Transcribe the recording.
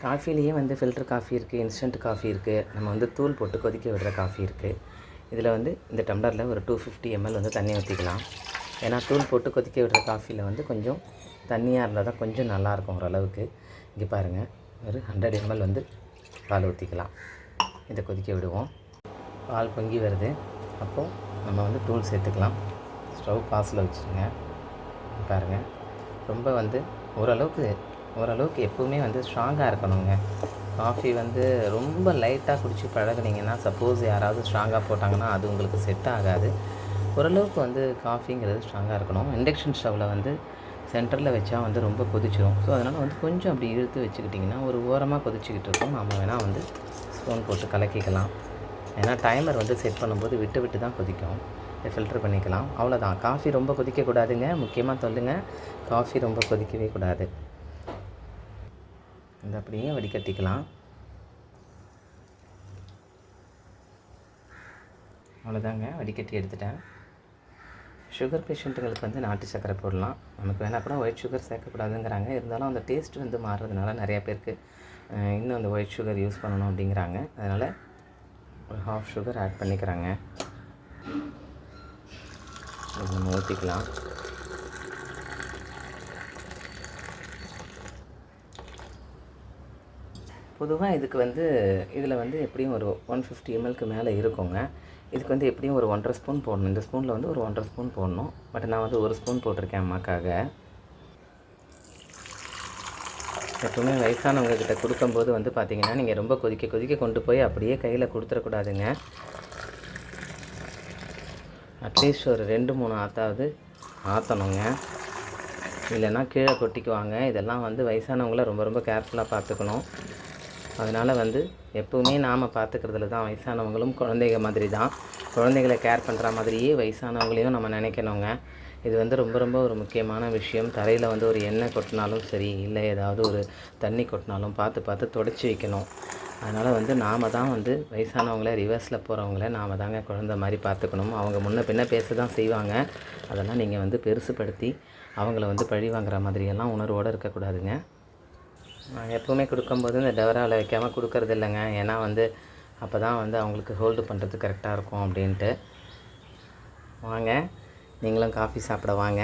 காஃபிலேயே வந்து filter coffee இருக்குது, instant coffee இருக்குது, நம்ம வந்து தூள் போட்டு கொதிக்க விடுற காஃபி இருக்குது. இதில் வந்து இந்த டம்ளரில் ஒரு 250 ml வந்து தண்ணி ஊற்றிக்கலாம். ஏன்னா தூள் போட்டு கொதிக்க விடுற காஃபியில் வந்து கொஞ்சம் தண்ணியாக இருந்தால் தான் கொஞ்சம் நல்லாயிருக்கும் ஓரளவுக்கு. இங்கே பாருங்கள், ஒரு 100 ml வந்து பால் ஊற்றிக்கலாம். இதை கொதிக்க விடுவோம். பால் பொங்கி வருது. அப்போது நம்ம வந்து தூள் சேர்த்துக்கலாம். ஸ்டவ் பாஸில் வச்சுருங்க. பாருங்கள், ரொம்ப வந்து ஓரளவுக்கு எப்போவுமே வந்து ஸ்ட்ராங்காக இருக்கணுங்க. காஃபி வந்து ரொம்ப லைட்டாக குடித்து பழகுனீங்கன்னா, சப்போஸ் யாராவது ஸ்ட்ராங்காக போட்டாங்கன்னா அது உங்களுக்கு செட் ஆகாது. ஓரளவுக்கு வந்து காஃபிங்கிறது ஸ்ட்ராங்காக இருக்கணும். இண்டக்ஷன் ஸ்டவ்வில் வந்து சென்டரில் வச்சா வந்து ரொம்ப கொதிச்சிடும். ஸோ அதனால் வந்து கொஞ்சம் அப்படி இழுத்து வச்சுக்கிட்டிங்கன்னா ஒரு ஓரமாக கொதிச்சிக்கிட்டு இருக்கும். நம்ம வேணால் வந்து ஸ்பூன் போட்டு கலக்கிக்கலாம். ஏன்னா டைமர் வந்து செட் பண்ணும்போது விட்டு விட்டு தான் கொதிக்கும். இதை ஃபில்ட்ரு பண்ணிக்கலாம். அவ்வளோதான். காஃபி ரொம்ப கொதிக்கக்கூடாதுங்க. முக்கியமாக சொல்லுங்கள், காஃபி ரொம்ப கொதிக்கவே கூடாது. இந்த அப்படியே வடிகட்டிக்கலாம். அவ்வளோதாங்க, வடிகட்டி எடுத்துட்டேன். சுகர் பேஷண்ட்டுங்களுக்கு வந்து நாட்டு சர்க்கரை போடலாம். நமக்கு வேணால் கூட ஒயிட் சுகர் சேர்க்கக்கூடாதுங்கிறாங்க. இருந்தாலும் அந்த டேஸ்ட் வந்து மாறுறதுனால நிறையா பேருக்கு இன்னும் அந்த ஒயிட் சுகர் யூஸ் பண்ணணும் அப்படிங்கிறாங்க. அதனால் ஒரு 1/2 சுகர் ஆட் பண்ணிக்கிறாங்க. நம்ம ஊற்றிக்கலாம். பொதுவாக இதுக்கு வந்து இதில் வந்து எப்படியும் ஒரு 150 mlக்கு மேலே இருக்குங்க. இதுக்கு வந்து எப்படியும் ஒரு 1.5 ஸ்பூன் போடணும். இந்த ஸ்பூனில் வந்து ஒரு 1.5 ஸ்பூன் போடணும். பட் நான் வந்து 1 ஸ்பூன் போட்டிருக்கேன் அம்மாக்காக. எப்பவுமே வயசானவங்கக்கிட்ட கொடுக்கும்போது வந்து பார்த்திங்கன்னா, நீங்கள் ரொம்ப கொதிக்க கொண்டு போய் அப்படியே கையில் கொடுத்துடக்கூடாதுங்க. அட்லீஸ்ட் ஒரு 2-3 ஆற்றாவது ஆற்றணுங்க. இல்லைன்னா கீழே கொட்டிக்குவாங்க. இதெல்லாம் வந்து வயசானவங்கள ரொம்ப ரொம்ப கேர்ஃபுல்லாக பார்த்துக்கணும். அதனால் வந்து எப்போவுமே நாம் பார்த்துக்கிறதுல தான் வயசானவங்களும் குழந்தைங்க மாதிரி தான். குழந்தைகளை கேர் பண்ணுற மாதிரியே வயசானவங்களையும் நம்ம நினைக்கணுங்க. இது வந்து ரொம்ப ரொம்ப ஒரு முக்கியமான விஷயம். தரையில் வந்து ஒரு எண்ணெய் கொட்டினாலும் சரி, இல்லை ஏதாவது ஒரு தண்ணி கொட்டினாலும் பார்த்து தொடச்சி வைக்கணும். அதனால் வந்து நாம் தான் வந்து வயசானவங்கள, ரிவர்ஸில் போகிறவங்கள நாம் தாங்க குழந்த மாதிரி பார்த்துக்கணும். அவங்க முன்ன பின்ன பேச தான் செய்வாங்க. அதெல்லாம் நீங்கள் வந்து பெருசுப்படுத்தி அவங்கள வந்து பழி வாங்குற மாதிரியெல்லாம் உணர்வோடு இருக்கக்கூடாதுங்க. நான் எப்போவுமே கொடுக்கும்போது இந்த டவராவில் வைக்காமல் கொடுக்கறது இல்லைங்க. ஏன்னா வந்து அப்போ தான் வந்து அவங்களுக்கு ஹோல்டு பண்ணுறது கரெக்டாக இருக்கும் அப்படின்ட்டு. வாங்க, நீங்களும் காஃபி சாப்பிட வாங்க.